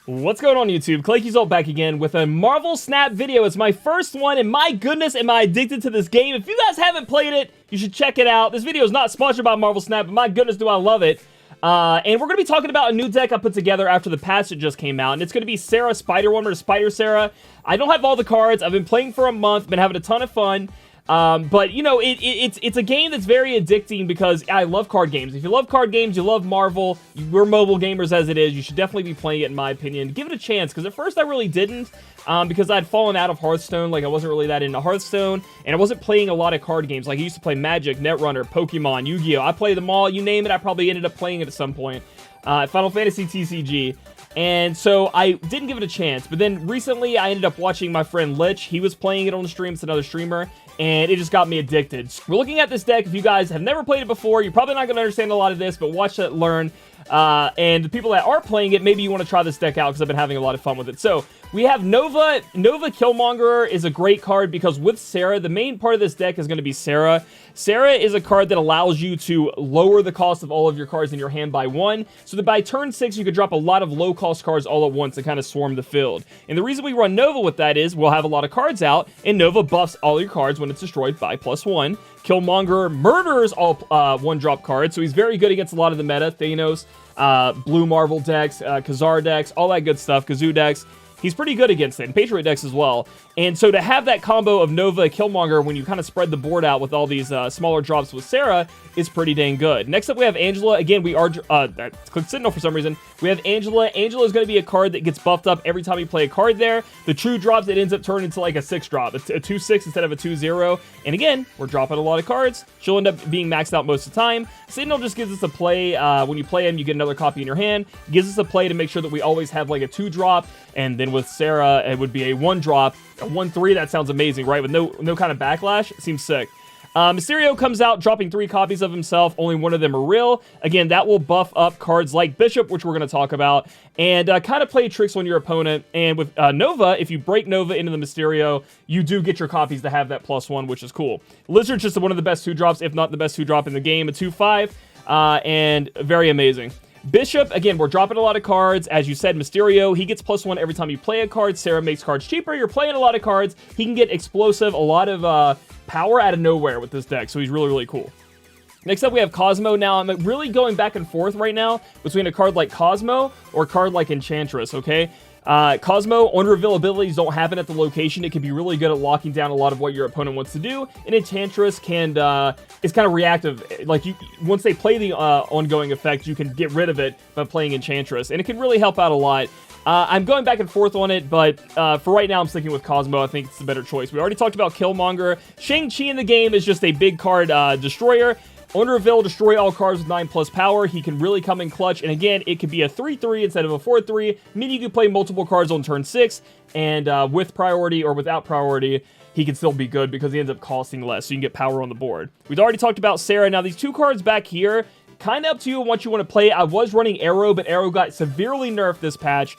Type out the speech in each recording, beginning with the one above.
What's going on YouTube? Claykeysalt back again with a Marvel Snap video. It's my first one, and my goodness, am I addicted to this game. If you guys haven't played it, you should check it out. This video is not sponsored by Marvel Snap, but my goodness, do I love it. And we're going to be talking about a new deck I put together after the patch that just came out, and it's going to be Sera Spider-Woman or Spider Sera. I don't have all the cards. I've been playing for a month, been having a ton of fun. But, you know, it's a game that's very addicting because I love card games. If you love card games, you love Marvel, we're mobile gamers as it is, you should definitely be playing it in my opinion. Give it a chance, because at first I really didn't, because I'd fallen out of Hearthstone. Like, I wasn't really that into Hearthstone, and I wasn't playing a lot of card games. Like, I used to play Magic, Netrunner, Pokemon, Yu-Gi-Oh! I play them all, you name it, I probably ended up playing it at some point. Final Fantasy TCG. And so I didn't give it a chance, but then recently I ended up watching my friend Lich. He was playing it on the stream. It's another streamer, and it just got me addicted. We're looking at this deck. If you guys have never played it before, you're probably not going to understand a lot of this, but watch it, learn. And the people that are playing it, maybe you want to try this deck out because I've been having a lot of fun with it. So we have Nova. Nova Killmonger is a great card because with Sera, the main part of this deck is going to be Sera. Sera is a card that allows you to lower the cost of all of your cards in your hand by 1, so that by turn 6 you could drop a lot of low-cost cards all at once and kind of swarm the field. And the reason we run Nova with that is we'll have a lot of cards out, and Nova buffs all your cards when it's destroyed by +1. Killmonger murders all one-drop cards, so he's very good against a lot of the meta. Thanos, Blue Marvel decks, Khazar decks, all that good stuff, Kazoo decks. He's pretty good against it, and Patriot decks as well. And so to have that combo of Nova, Killmonger, when you kind of spread the board out with all these smaller drops with Sera, is pretty dang good. Next up, we have Angela. Again, we are... click Sentinel for some reason. We have Angela. Angela is going to be a card that gets buffed up every time you play a card there. The true drops, it ends up turning into like a 6-drop. A 2-6 instead of a 2-0. And again, we're dropping a lot of cards. She'll end up being maxed out most of the time. Sentinel just gives us a play. When you play him, you get another copy in your hand. Gives us a play to make sure that we always have like a 2-drop. And then with Sera, it would be a 1-drop. A 1-3, that sounds amazing, right? With no kind of backlash. It seems sick. Mysterio comes out, dropping 3 copies of himself. Only 1 of them are real. Again, that will buff up cards like Bishop, which we're going to talk about, and kind of play tricks on your opponent. And with Nova, if you break Nova into the Mysterio, you do get your copies to have that +1, which is cool. Lizard's just one of the best 2-drops, if not the best 2-drop in the game, a 2-5, and very amazing. Bishop, again, we're dropping a lot of cards. As you said, Mysterio, he gets +1 every time you play a card. Sera makes cards cheaper. You're playing a lot of cards. He can get explosive, a lot of power out of nowhere with this deck, so he's really, really cool. Next up, we have Cosmo. Now, I'm really going back and forth right now between a card like Cosmo or a card like Enchantress, okay? Cosmo, on-reveal abilities don't happen at the location. It can be really good at locking down a lot of what your opponent wants to do. And Enchantress is kind of reactive. Like, once they play the ongoing effect, you can get rid of it by playing Enchantress. And it can really help out a lot. I'm going back and forth on it, but for right now, I'm sticking with Cosmo. I think it's the better choice. We already talked about Killmonger. Shang-Chi in the game is just a big card destroyer. On reveal, destroy all cards with 9+ power. He can really come in clutch. And again, it could be a 3-3 instead of a 4-3, meaning you can play multiple cards on turn 6. And with priority or without priority, he can still be good because he ends up costing less. So you can get power on the board. We've already talked about Sera. Now, these 2 cards back here, kind of up to you on what you want to play. I was running Aero, but Aero got severely nerfed this patch.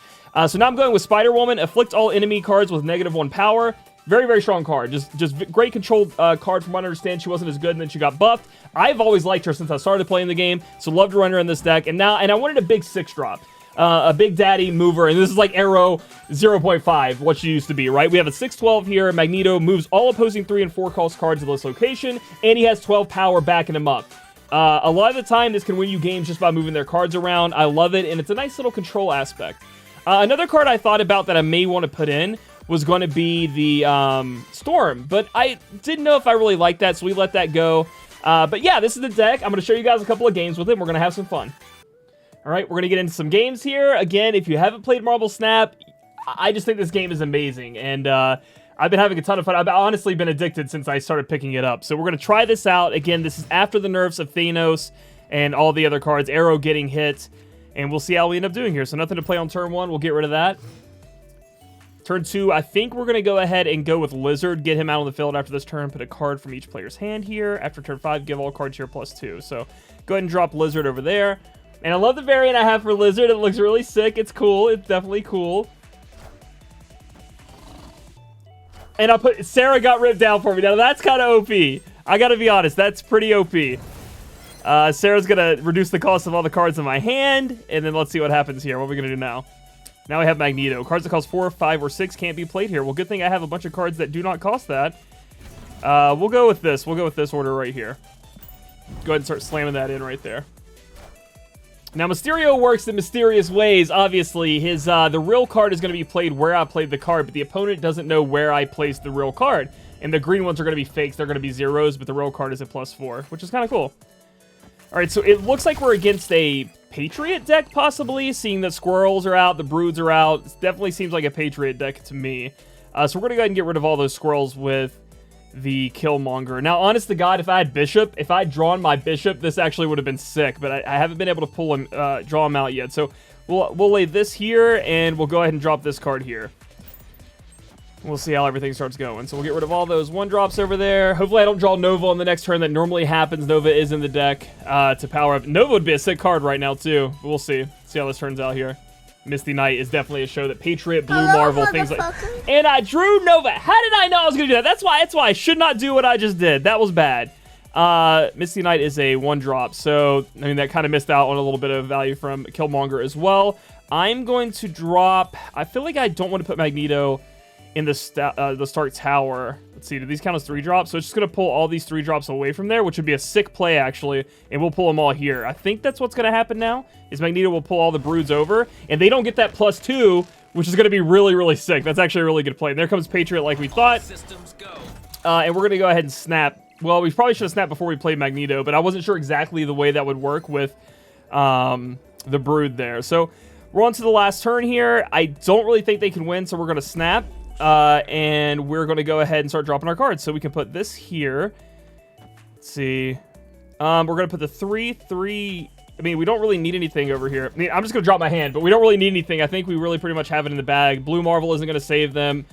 So now I'm going with Spider-Woman. Afflict all enemy cards with -1 power. Very, very strong card. Just great controlled card from what I understand. She wasn't as good, and then she got buffed. I've always liked her since I started playing the game, so love to run her in this deck. And I wanted a big 6-drop. A big daddy mover, and this is like Arrow 0.5, what she used to be, right? We have a 6-12 here. Magneto moves all opposing 3 and 4 cost cards to this location, and he has 12 power backing him up. A lot of the time, this can win you games just by moving their cards around. I love it, and it's a nice little control aspect. Another card I thought about that I may want to put in was going to be the Storm, but I didn't know if I really liked that, so we let that go. But yeah, this is the deck. I'm going to show you guys a couple of games with it, and we're going to have some fun. All right, we're going to get into some games here. Again, if you haven't played Marvel Snap, I just think this game is amazing, and I've been having a ton of fun. I've honestly been addicted since I started picking it up. So we're going to try this out. Again, this is after the nerfs of Thanos and all the other cards, Arrow getting hit, and we'll see how we end up doing here. So nothing to play on turn 1. We'll get rid of that. Turn 2, I think we're going to go ahead and go with Lizard. Get him out on the field after this turn. Put a card from each player's hand here. After turn 5, give all cards here +2. So go ahead and drop Lizard over there. And I love the variant I have for Lizard. It looks really sick. It's cool. It's definitely cool. And I'll put... Sera got ripped down for me. Now, that's kind of OP. I got to be honest. That's pretty OP. Sera's going to reduce the cost of all the cards in my hand. And then let's see what happens here. What are we going to do now? Now I have Magneto. Cards that cost 4, 5, or 6 can't be played here. Well, good thing I have a bunch of cards that do not cost that. We'll go with this. We'll go with this order right here. Go ahead and start slamming that in right there. Now, Mysterio works in mysterious ways. Obviously, his the real card is going to be played where I played the card, but the opponent doesn't know where I placed the real card. And the green ones are going to be fakes. They're going to be zeros, but the real card is a +4, which is kind of cool. All right, so it looks like we're against a Patriot deck, possibly, seeing that Squirrels are out, the Broods are out. It definitely seems like a Patriot deck to me. So we're going to go ahead and get rid of all those Squirrels with the Killmonger. Now, honest to God, if I had Bishop, if I had drawn my Bishop, this actually would have been sick, but I haven't been able to pull him, draw him out yet. So we'll lay this here, and we'll go ahead and drop this card here. We'll see how everything starts going. So we'll get rid of all those 1-drops over there. Hopefully I don't draw Nova on the next turn. That normally happens. Nova is in the deck to power up. Nova would be a sick card right now, too. But we'll see. See how this turns out here. Misty Knight is definitely a show that Patriot, Blue Marvel, things like... And I drew Nova. How did I know I was going to do that? That's why I should not do what I just did. That was bad. Misty Knight is a 1-drop. So, I mean, that kind of missed out on a little bit of value from Killmonger as well. I'm going to drop... I feel like I don't want to put Magneto in the Stark Tower. Let's see, do these count as 3-drops? So it's just going to pull all these 3-drops away from there, which would be a sick play, actually, and we'll pull them all here. I think that's what's going to happen now, is Magneto will pull all the Broods over, and they don't get that +2, which is going to be really, really sick. That's actually a really good play. And there comes Patriot like we thought. Systems go. And we're going to go ahead and snap. Well, we probably should have snapped before we played Magneto, but I wasn't sure exactly the way that would work with the Brood there. So we're on to the last turn here. I don't really think they can win, so we're going to snap. And we're going to go ahead and start dropping our cards. So we can put this here. Let's see. We're going to put the 3/3. I mean, we don't really need anything over here. I mean, I'm just going to drop my hand, but we don't really need anything. I think we really pretty much have it in the bag. Blue Marvel isn't going to save them.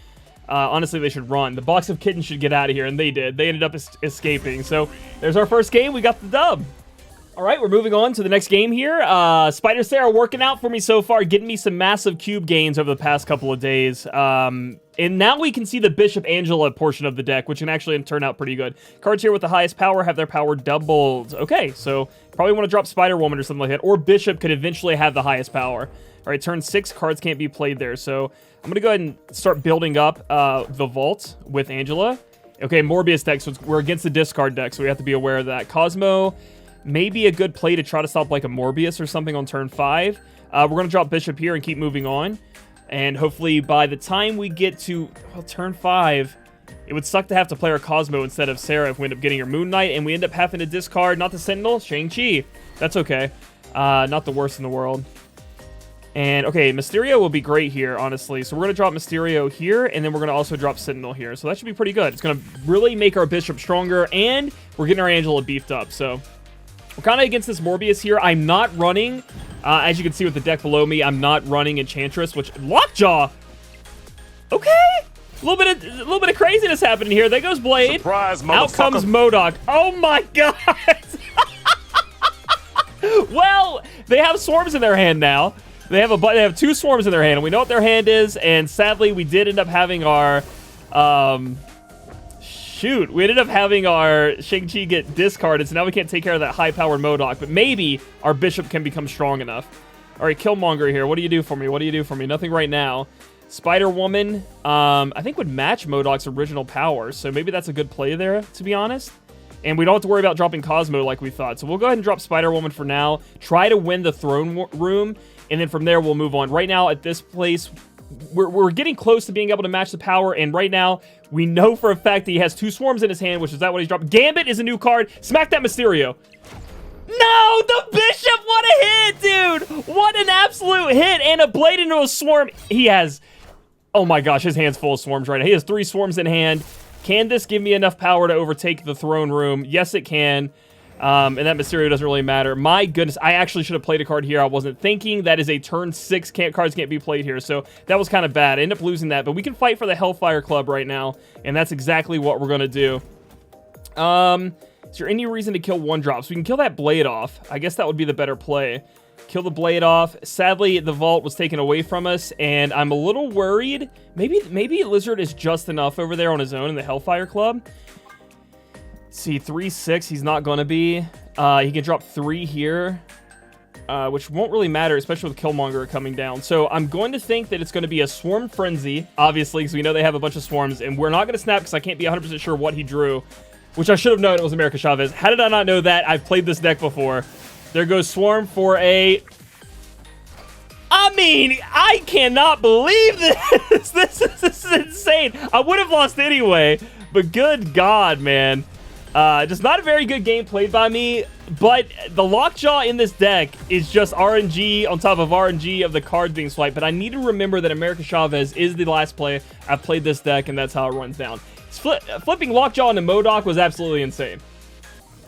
Honestly, they should run. The Box of Kittens should get out of here, and they did. They ended up escaping. So there's our first game. We got the dub. All right, we're moving on to the next game here. Spider Sera working out for me so far, getting me some massive cube gains over the past couple of days. And now we can see the Bishop Angela portion of the deck, which can actually turn out pretty good. Cards here with the highest power have their power doubled. Okay, so probably want to drop Spider-Woman or something like that. Or Bishop could eventually have the highest power. All right, turn 6, cards can't be played there. So I'm going to go ahead and start building up the vault with Angela. Okay, Morbius deck, so we're against the discard deck, so we have to be aware of that. Cosmo may be a good play to try to stop like a Morbius or something on turn 5. We're going to drop Bishop here and keep moving on. And hopefully by the time we get to turn 5, it would suck to have to play our Cosmo instead of Sera if we end up getting our Moon Knight and we end up having to discard, not the Sentinel, Shang-Chi. That's okay. Not the worst in the world. And, okay, Mysterio will be great here, honestly. So we're going to drop Mysterio here, and then we're going to also drop Sentinel here. So that should be pretty good. It's going to really make our Bishop stronger, and we're getting our Angela beefed up. So we're kind of against this Morbius here. I'm not running, as you can see with the deck below me, I'm not running Enchantress, which... Lockjaw! Okay! A little bit of craziness happening here. There goes Blade. Surprise, out comes MODOK. Oh my god! Well, they have swarms in their hand now. They have 2 swarms in their hand, and we know what their hand is, and sadly, we did end up having our... we ended up having our Shang-Chi get discarded, so now we can't take care of that high-powered MODOK, but maybe our Bishop can become strong enough. All right, Killmonger here. What do you do for me? What do you do for me? Nothing right now. Spider-Woman, I think would match MODOK's original power, so maybe that's a good play there, to be honest. And we don't have to worry about dropping Cosmo like we thought, so we'll go ahead and drop Spider-Woman for now, try to win the throne room, and then from there we'll move on. Right now, at this place... We're getting close to being able to match the power, and right now, we know for a fact that he has 2 swarms in his hand, which is that what he's dropped. Gambit is a new card. Smack that Mysterio. No! The Bishop! What a hit, dude! What an absolute hit! And a Blade into a swarm. He has... Oh my gosh, his hand's full of swarms right now. He has 3 swarms in hand. Can this give me enough power to overtake the throne room? Yes, it can. And that Mysterio doesn't really matter. My goodness, I actually should have played a card here. I wasn't thinking. That is a turn 6. Cards can't be played here, so that was kind of bad. I ended up losing that, but we can fight for the Hellfire Club right now, and that's exactly what we're going to do. Is there any reason to kill 1-drops? We can kill that Blade off. I guess that would be the better play. Kill the Blade off. Sadly, the Vault was taken away from us, and I'm a little worried. Maybe Lizard is just enough over there on his own in the Hellfire Club. See, 3/6, he's not going to be. He can drop 3 here. which won't really matter, especially with Killmonger coming down. So I'm going to think that it's going to be a Swarm Frenzy, obviously, because we know they have a bunch of swarms, and we're not going to snap because I can't be 100% sure what he drew, which I should have known it was America Chavez. How did I not know that? I've played this deck before. There goes Swarm for a... I mean, I cannot believe this. This is insane. I would have lost anyway, but good God, man. Just not a very good game played by me, but the Lockjaw in this deck is just RNG on top of RNG of the cards being swiped, but I need to remember that America Chavez is the last play I've played this deck, and that's how it runs down. Flipping Lockjaw into MODOK was absolutely insane.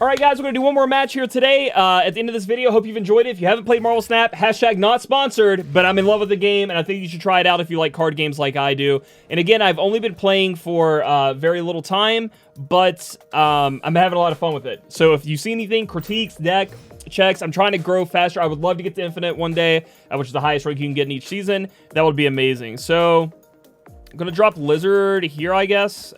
Alright guys, we're going to do one more match here today. At the end of this video, hope you've enjoyed it. If you haven't played Marvel Snap, hashtag not sponsored, but I'm in love with the game, and I think you should try it out if you like card games like I do. And again, I've only been playing for very little time, but I'm having a lot of fun with it. So if you see anything, critiques, deck, checks, I'm trying to grow faster. I would love to get to Infinite one day, which is the highest rank you can get in each season. That would be amazing. So I'm going to drop Lizard here, I guess.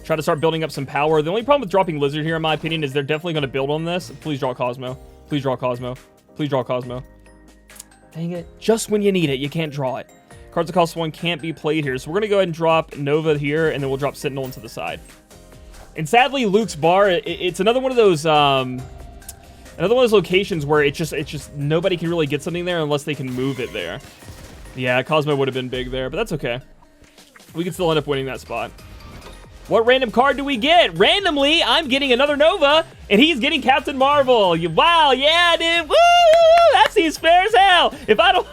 Try to start building up some power. The only problem with dropping Lizard here, in my opinion, is they're definitely going to build on this. Please draw Cosmo. Please draw Cosmo. Please draw Cosmo. Dang it. Just when you need it, you can't draw it. Cards that cost 1 can't be played here. So we're going to go ahead and drop Nova here, and then we'll drop Sentinel into the side. And sadly, Luke's Bar, it's another one of those locations where it's just nobody can really get something there unless they can move it there. Yeah, Cosmo would have been big there, but that's okay. We can still end up winning that spot. What random card do we get? Randomly, I'm getting another Nova, and he's getting Captain Marvel. Wow, yeah, dude. Woo! That seems fair as hell. If I don't,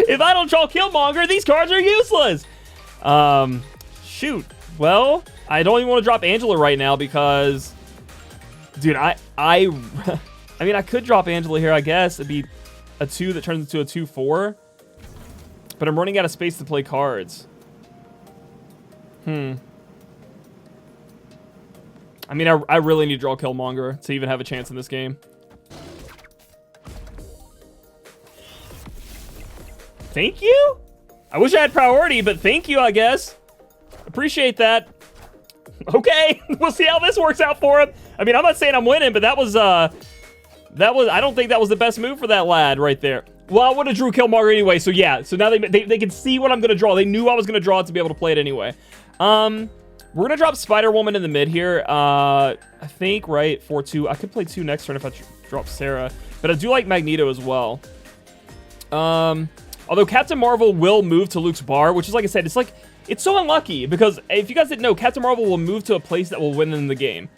if I don't draw Killmonger, these cards are useless. Shoot. Well, I don't even want to drop Angela right now because, dude, I mean, I could drop Angela here, I guess. It'd be a 2 that turns into a 2/4, but I'm running out of space to play cards. I mean, I really need to draw Killmonger to even have a chance in this game. Thank you? I wish I had priority, but thank you, I guess. Appreciate that. Okay, we'll see how this works out for him. I mean, I'm not saying I'm winning, but that was, I don't think that was the best move for that lad right there. Well, I would have drew Killmonger anyway, so yeah. So now they can see what I'm going to draw. They knew I was going to draw it to be able to play it anyway. We're going to drop Spider-Woman in the mid here. I think, right, 4-2. I could play 2 next turn if I drop Sera. But I do like Magneto as well. Although Captain Marvel will move to Luke's Bar, which is, like I said, it's so unlucky. Because if you guys didn't know, Captain Marvel will move to a place that will win in the game.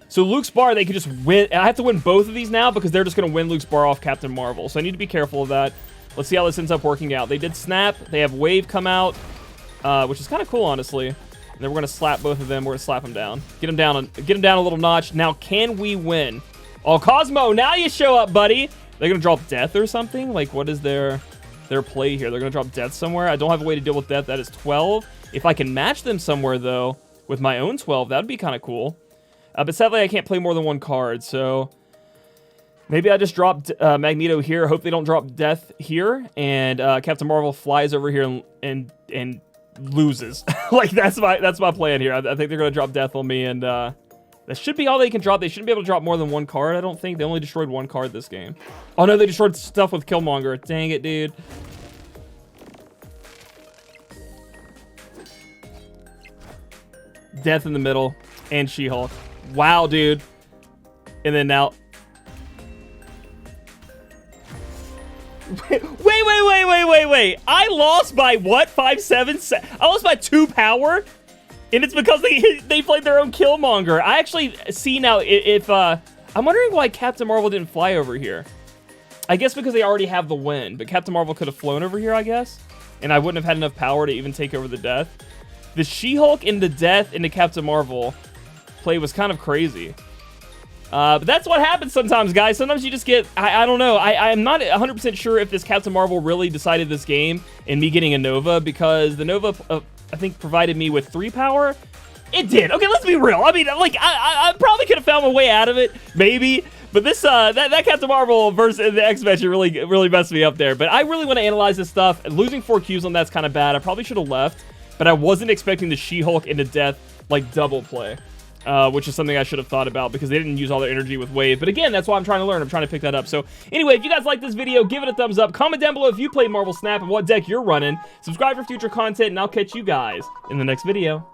So Luke's Bar, they could just win. I have to win both of these now because they're just going to win Luke's Bar off Captain Marvel. So I need to be careful of that. Let's see how this ends up working out. They did snap. They have Wave come out, which is kind of cool, honestly. And then we're going to slap both of them. We're going to slap them down. Get them down a little notch. Now, can we win? Oh, Cosmo, now you show up, buddy. They're going to drop Death or something? Like, what is their play here? They're going to drop Death somewhere. I don't have a way to deal with Death. That is 12. If I can match them somewhere, though, with my own 12, that would be kind of cool. But sadly, I can't play more than one card, so maybe I just dropped Magneto here. Hope they don't drop Death here, and Captain Marvel flies over here and loses. Like, that's my plan here. I think they're going to drop Death on me, and that should be all they can drop. They shouldn't be able to drop more than one card, I don't think. They only destroyed one card this game. Oh, no, they destroyed stuff with Killmonger. Dang it, dude. Death in the middle, and She-Hulk. Wow, dude. And then now... Wait. I lost by what? 5, 7, 7? I lost by 2 power? And it's because they played their own Killmonger. I actually see now if I'm wondering why Captain Marvel didn't fly over here. I guess because they already have the win. But Captain Marvel could have flown over here, I guess. And I wouldn't have had enough power to even take over the Death. The She-Hulk into Death into Captain Marvel play was kind of crazy. But that's what happens sometimes, guys. Sometimes you just get... I don't know. I'm not 100% sure if this Captain Marvel really decided this game and me getting a Nova, because the Nova, I think, provided me with 3 power. It did. Okay, let's be real. I mean, like, I probably could have found my way out of it, maybe. But this, that Captain Marvel versus the X-Mention really messed me up there. But I really want to analyze this stuff. Losing 4 Qs on that's kind of bad. I probably should have left, but I wasn't expecting the She-Hulk into Death, like, double play. which is something I should have thought about because they didn't use all their energy with Wave. But again, that's why I'm trying to learn. I'm trying to pick that up. So anyway, if you guys like this video, give it a thumbs up. Comment down below if you played Marvel Snap and what deck you're running. Subscribe for future content, and I'll catch you guys in the next video.